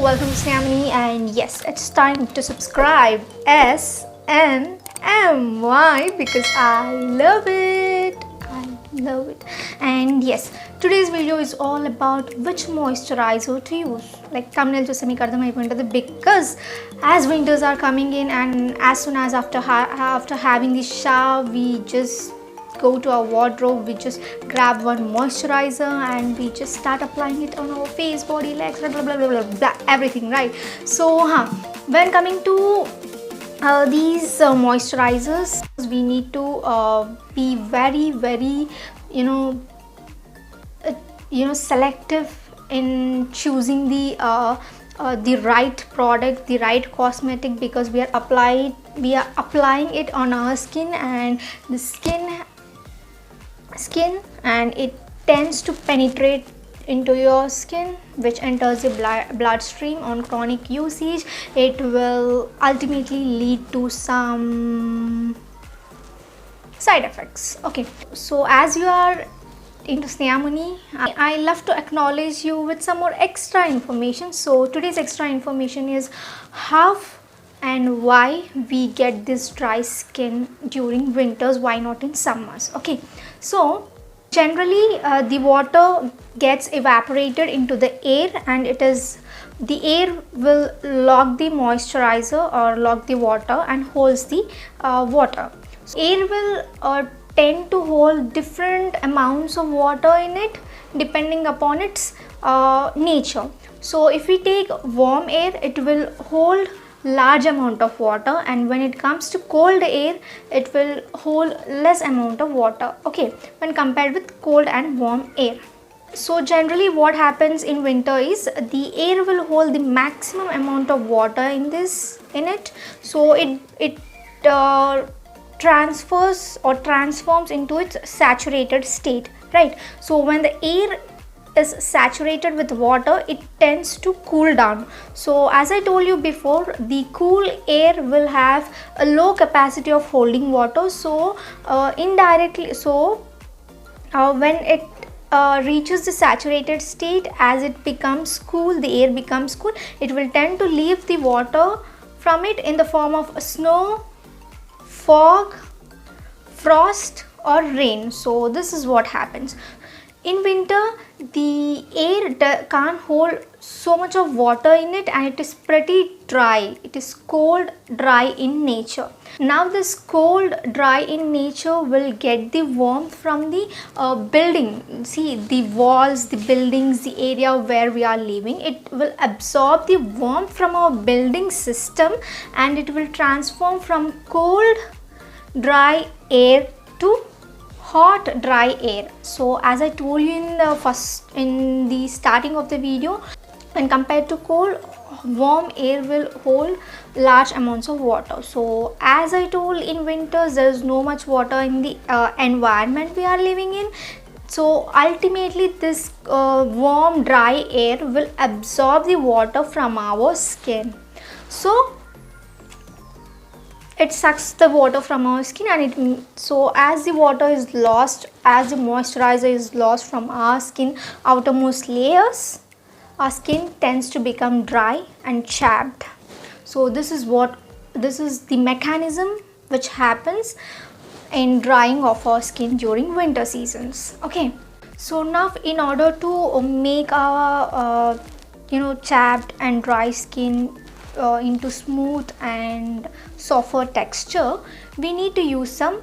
welcome to Sammy, and yes, it's time to subscribe. SNMY, because I love it. And yes, today's video is all about which moisturizer to use. Like thumbnail just make because as winters are coming in, and as soon as after having the shower, we just go to our wardrobe, we just grab one moisturizer and we just start applying it on our face, body, legs, blah blah blah blah, blah everything, right? So when coming to these moisturizers, we need to be very selective in choosing the right product, the right cosmetic, because we are applying it on our skin, and the skin and it tends to penetrate into your skin, which enters the bloodstream. On chronic usage, it will ultimately lead to some side effects. Okay, so as you are into Snehamani, I love to acknowledge you with some more extra information. So today's extra information is how and why we get this dry skin during winters, why not in summers. Okay, so generally the water gets evaporated into the air, and the air will lock the moisturizer or lock the water and holds the water. So air will tend to hold different amounts of water in it depending upon its nature. So if we take warm air, it will hold large amount of water, and when it comes to cold air, it will hold less amount of water, okay, when compared with cold and warm air. So generally what happens in winter is the air will hold the maximum amount of water in it, so it transforms into its saturated state, right? So when the air is saturated with water, it tends to cool down. So as I told you before, the cool air will have a low capacity of holding water, so indirectly, when it reaches the saturated state, as it becomes cool, the air becomes cool, it will tend to leave the water from it in the form of snow, fog, frost or rain. So this is what happens. In winter, the air can't hold so much of water in it, and it is pretty dry. It is cold, dry in nature. Now this cold, dry in nature will get the warmth from the building. See, the walls, the buildings, the area where we are living, it will absorb the warmth from our building system, and it will transform from cold, dry air to hot, dry air. So as I told you in the starting of the video, when compared to cold, warm air will hold large amounts of water. So as I told, in winters there is no much water in the environment we are living in. So ultimately this warm, dry air will absorb the water from our skin. So it sucks the water from our skin, and so as the water is lost, as the moisturizer is lost from our skin outermost layers, our skin tends to become dry and chapped. So this is the mechanism which happens in drying of our skin during winter seasons. Okay, so now in order to make our chapped and dry skin into smooth and softer texture, we need to use some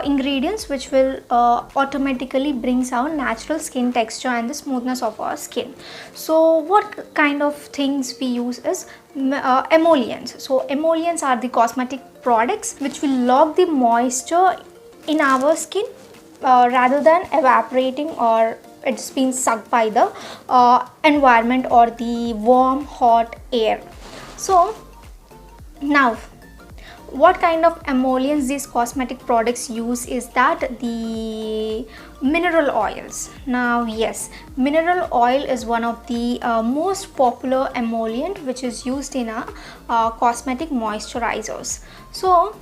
ingredients which will automatically brings our natural skin texture and the smoothness of our skin. So what kind of things we use is emollients. So emollients are the cosmetic products which will lock the moisture in our skin rather than evaporating or it's been sucked by the environment or the warm, hot air. So now what kind of emollients these cosmetic products use is that the mineral oils. Now yes, mineral oil is one of the most popular emollient which is used in cosmetic moisturizers. So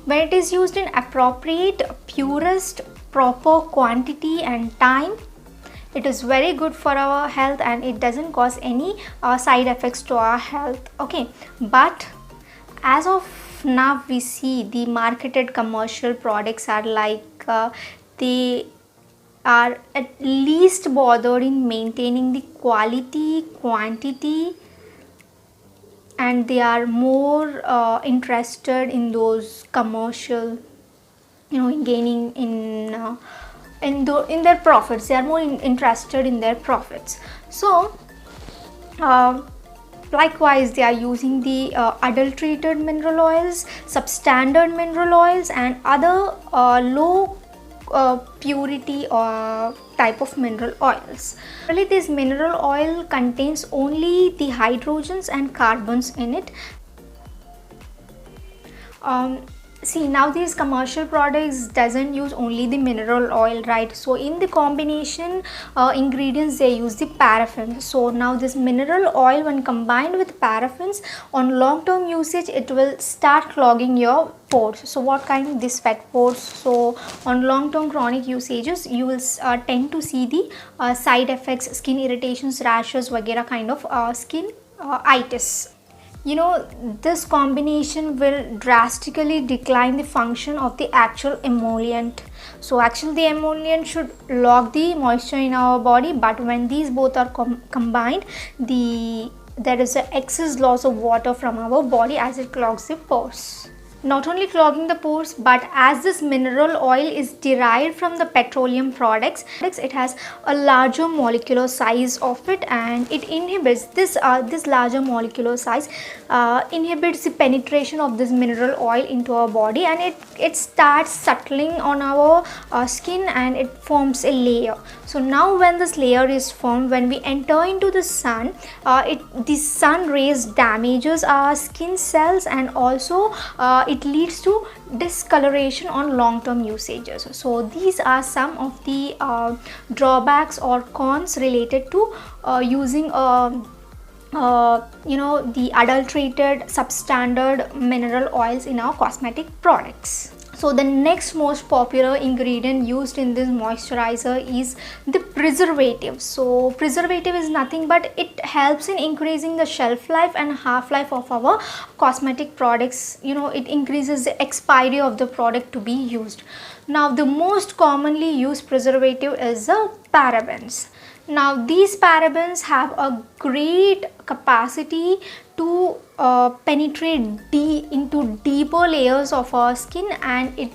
when it is used in appropriate, purest, proper quantity and time, It is very good for our health and it doesn't cause any side effects to our health. Okay, but as of now we see the marketed commercial products are like they are at least bothered in maintaining the quality, quantity, and they are more interested in those commercial, in gaining in their profits. They are more interested in their profits. So likewise they are using the adulterated mineral oils, substandard mineral oils, and other low purity or type of mineral oils. Really, this mineral oil contains only the hydrogens and carbons in it. See, now these commercial products doesn't use only the mineral oil, right? So in the combination ingredients they use the paraffins. So now this mineral oil, when combined with paraffins, on long term usage it will start clogging your pores. So what kind? This fat pores. So on long term chronic usages you will tend to see the side effects, skin irritations, rashes, वगैरह kind of skin itis. This combination will drastically decline the function of the actual emollient. So actually the emollient should lock the moisture in our body, but when these both are combined, there is an excess loss of water from our body as it clogs the pores. Not only clogging the pores, but as this mineral oil is derived from the petroleum products, it has a larger molecular size of it, and it inhibits this larger molecular size inhibits the penetration of this mineral oil into our body, and it starts settling on our skin and it forms a layer. So now when this layer is formed, when we enter into the sun, the sun rays damages our skin cells, and also it leads to discoloration on long term usages. So these are some of the drawbacks or cons related to using the adulterated substandard mineral oils in our cosmetic products. So the next most popular ingredient used in this moisturizer is the preservative. So preservative is nothing but it helps in increasing the shelf life and half life of our cosmetic products. It increases the expiry of the product to be used. Now the most commonly used preservative is the parabens. Now these parabens have a great capacity to penetrate into deeper layers of our skin, and it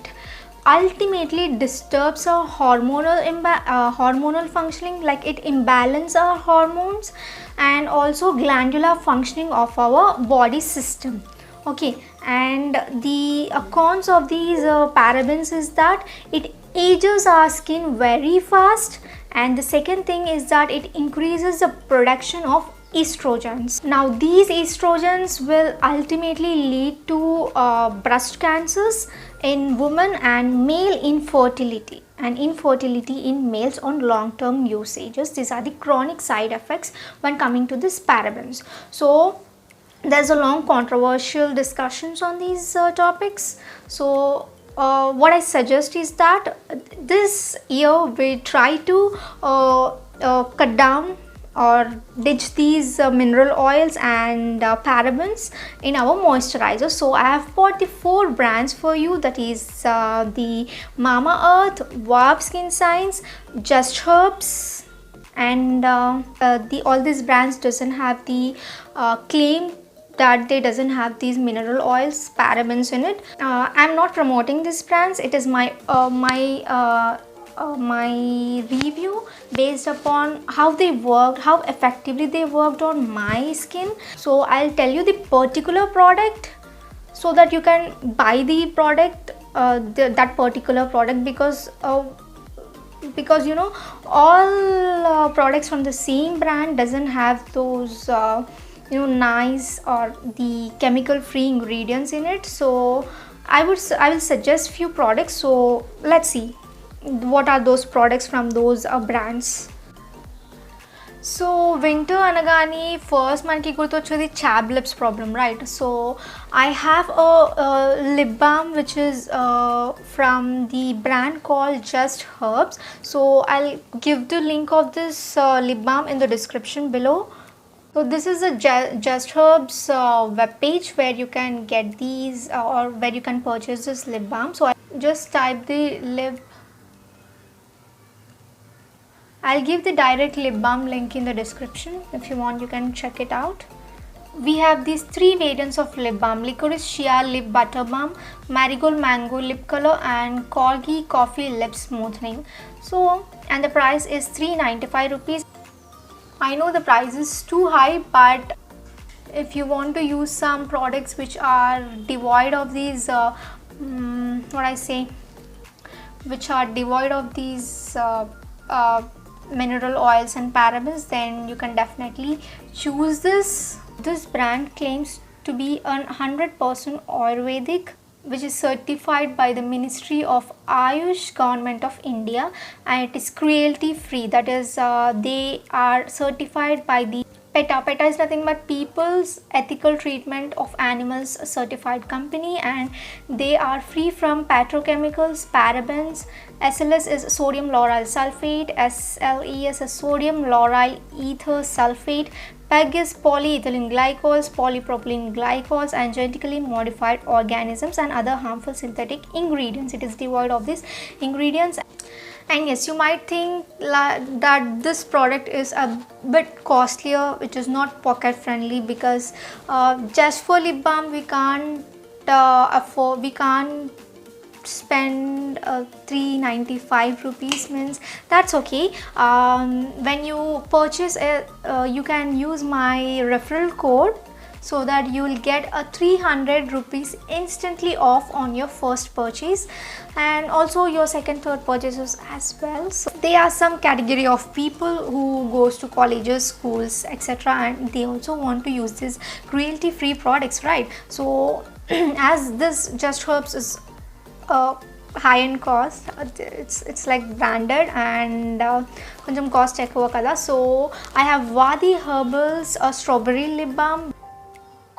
ultimately disturbs our hormonal functioning, like it imbalances our hormones and also glandular functioning of our body system. Okay, and the cons of these parabens is that it ages our skin very fast, and the second thing is that it increases the production of estrogens. Now these estrogens will ultimately lead to breast cancers in women and male infertility in males on long-term usages. These are the chronic side effects when coming to this parabens. So there's a long controversial discussions on these topics. So what I suggest is that this year we try to cut down or ditch these mineral oils and parabens in our moisturizer. So I have bought the 4 brands for you, that is the Mamaearth, Wav Skin Science, Just Herbs, and all these brands doesn't have the claim that they doesn't have these mineral oils, parabens in it. I'm not promoting these brands. It is my review based upon how they worked, how effectively they worked on my skin. So I'll tell you the particular product so that you can buy the product, that particular product, because all products from the same brand doesn't have those nice or the chemical free ingredients in it. So I will suggest few products. So let's see what are those products from those brands. So winter అనగానే first మనకి గుర్తొచ్చేది chapped lips problem, right? So I have lip balm which is from the brand called just herbs. So I'll give the link of this lip balm in the description below. So this is a Just Herbs web page where you can get these or where you can purchase this lip balm. So I just type the lip. I'll give the direct lip balm link in the description. If you want, you can check it out. We have these 3 variants of lip balm: licorice shea lip butter balm, marigold mango lip color, and corgi coffee lip smoothing. So, and the price is 395 rupees. I know the price is too high, but if you want to use some products which are devoid of these which are devoid of these mineral oils and parabens, then you can definitely choose this. This brand claims to be 100% Ayurvedic, which is certified by the Ministry of Ayush, Government of India, and it is cruelty free. That is, they are certified by the PETA. PETA is nothing but People's Ethical Treatment of Animals Certified Company, and they are free from petrochemicals, parabens. SLS is sodium lauryl sulfate, SLES is sodium lauryl ether sulfate, PEG is polyethylene glycols, polypropylene glycols, and genetically modified organisms and other harmful synthetic ingredients. It is devoid of these ingredients. And yes, you might think that this product is a bit costlier, which is not pocket friendly, because just for lip balm we can't spend 395 rupees. Means that's okay. When you purchase it, you can use my referral code, so that you will get a 300 rupees instantly off on your first purchase, and also your second, third purchases as well. So there are some category of people who goes to colleges, schools, etc., and they also want to use this cruelty free products, right? So as this Just Herbs is high in cost, it's like branded and koncham cost ekkuva kada. So I have Vadi Herbals strawberry lip balm.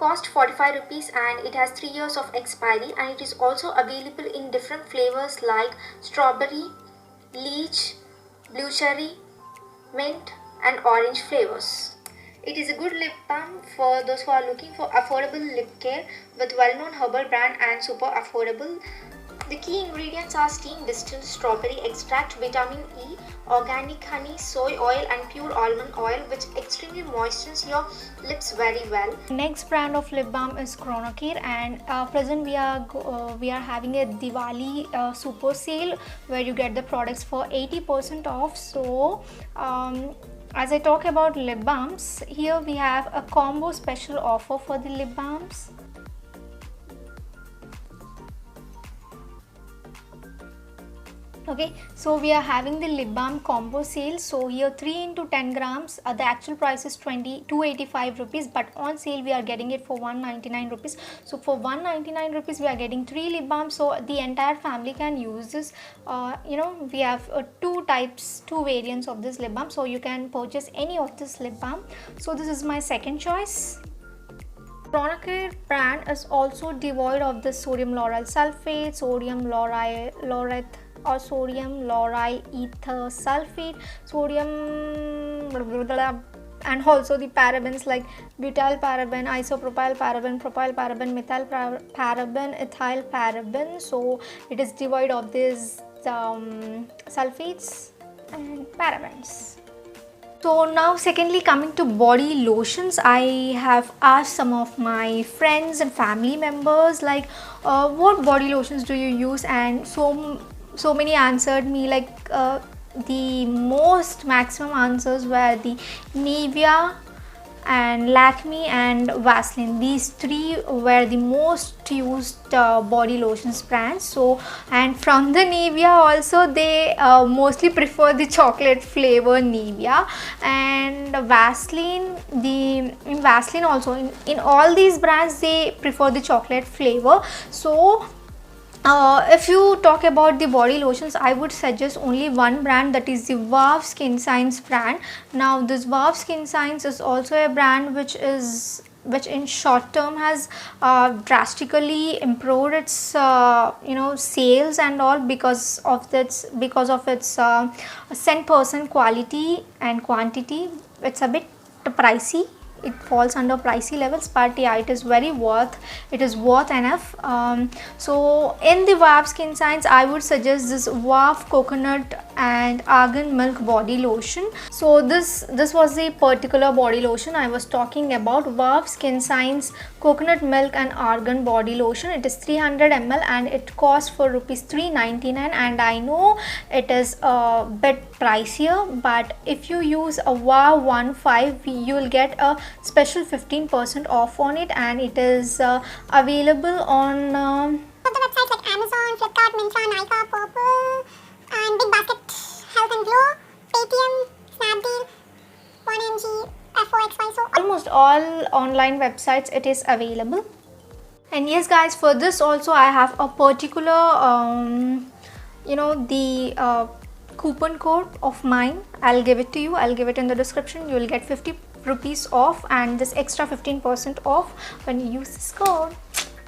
Cost 45 rupees, and it has 3 years of expiry, and it is also available in different flavors like strawberry, leech, blue cherry, mint, and orange flavors. It is a good lip balm for those who are looking for affordable lip care with well-known herbal brand and super affordable. The key ingredients are steam distilled strawberry extract, vitamin E, organic honey, soy oil, and pure almond oil, which extremely moistens your lips very well. Next brand of lip balm is Chronocare, and present we are having a Diwali super sale where you get the products for 80% off. So as I talk about lip balms, here we have a combo special offer for the lip balms. Okay, so we are having the lip balm combo sale. So here 3 into 10 grams, the actual price is 285 rupees, but on sale we are getting it for 199 rupees. So for 199 rupees we are getting 3 lip balms, so the entire family can use this. We have two variants of this lip balm, so you can purchase any of this lip balm. So this is my second choice. Chronocare brand is also devoid of the sodium lauryl sulfate, sodium laureth or sodium lauryl ether sulfate, sodium and also the parabens like butyl paraben, isopropyl paraben, propyl paraben, methyl paraben, ethyl paraben. So it is devoid of these sulfates and parabens. So now secondly, coming to body lotions, I have asked some of my friends and family members like what body lotions do you use, and so many answered me like the most maximum answers were the Nivea and Lakme and Vaseline. These 3 were the most used body lotions brands. So, and from the Nivea also they mostly prefer the chocolate flavor Nivea, and Vaseline also in all these brands they prefer the chocolate flavor. So If you talk about the body lotions, I would suggest only one brand, that is the Vav Skin Science brand. Now this Vav Skin Science is also a brand which in short term has drastically improved its sales and all, because of its scent person quality and quantity. It's a bit pricey, it falls under pricey levels, but yeah, it is worth enough. So in the Vav Skin Science, I would suggest this Vav Coconut and Argan Milk body lotion. So this was the particular body lotion I was talking about, Vav Skin Science Coconut Milk and Argan body lotion. It is 300 ml and it costs for rupees 399, and I know it is a bit pricier, but if you use a Vav 15, you will get a special 15% off on it, and it is available on the websites like Amazon, Flipkart, Myntra, Nykaa, Purple, and Big Basket, Health and Glow, Paytm, Snapdeal, 1mg, FOXY. So almost all online websites it is available. And yes guys, for this also I have a particular the coupon code of mine. I'll give it to you, I'll give it in the description. You will get 50 rupees off and this extra 15% off when you use this code.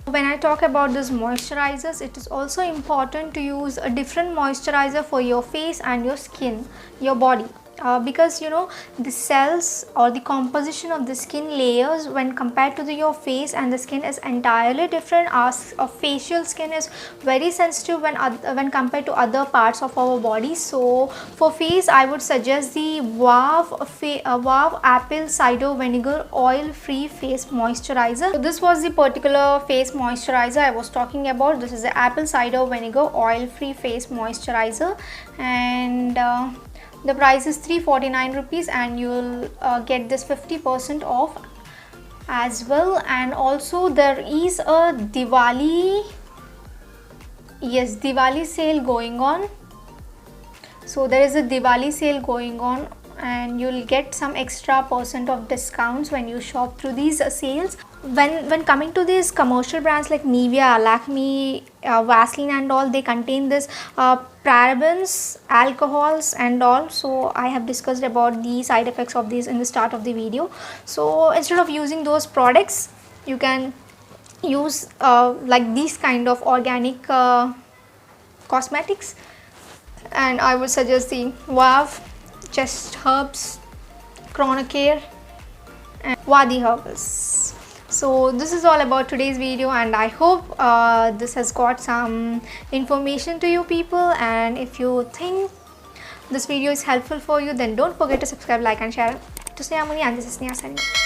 When I talk about these moisturizers, it is also important to use a different moisturizer for your face and your skin, your body. Because the cells or the composition of the skin layers when compared to your face and the skin is entirely different. Our facial skin is very sensitive when compared to other parts of our body. So for face, I would suggest the Vav Apple Cider Vinegar Oil Free Face Moisturizer. So this was the particular face moisturizer I was talking about. This is the Apple Cider Vinegar Oil Free Face Moisturizer, and the price is 349 rupees, and you will get this 50% off as well. And also there is a Diwali sale going on. So there is a Diwali sale going on, and you'll get some extra % of discounts when you shop through these sales. When coming to these commercial brands like Nivea, Lakme, Vaseline and all, they contain this parabens, alcohols and all. So I have discussed about the side effects of these in the start of the video. So instead of using those products, you can use like these kind of organic cosmetics, and I would suggest the Vav, Just Herbs, Chronocare and Wadi Herbals. So this is all about today's video, and I hope this has got some information to you people. And if you think this video is helpful for you, then don't forget to subscribe, like and share. To Sneha Muni, and this is Sneha signing off.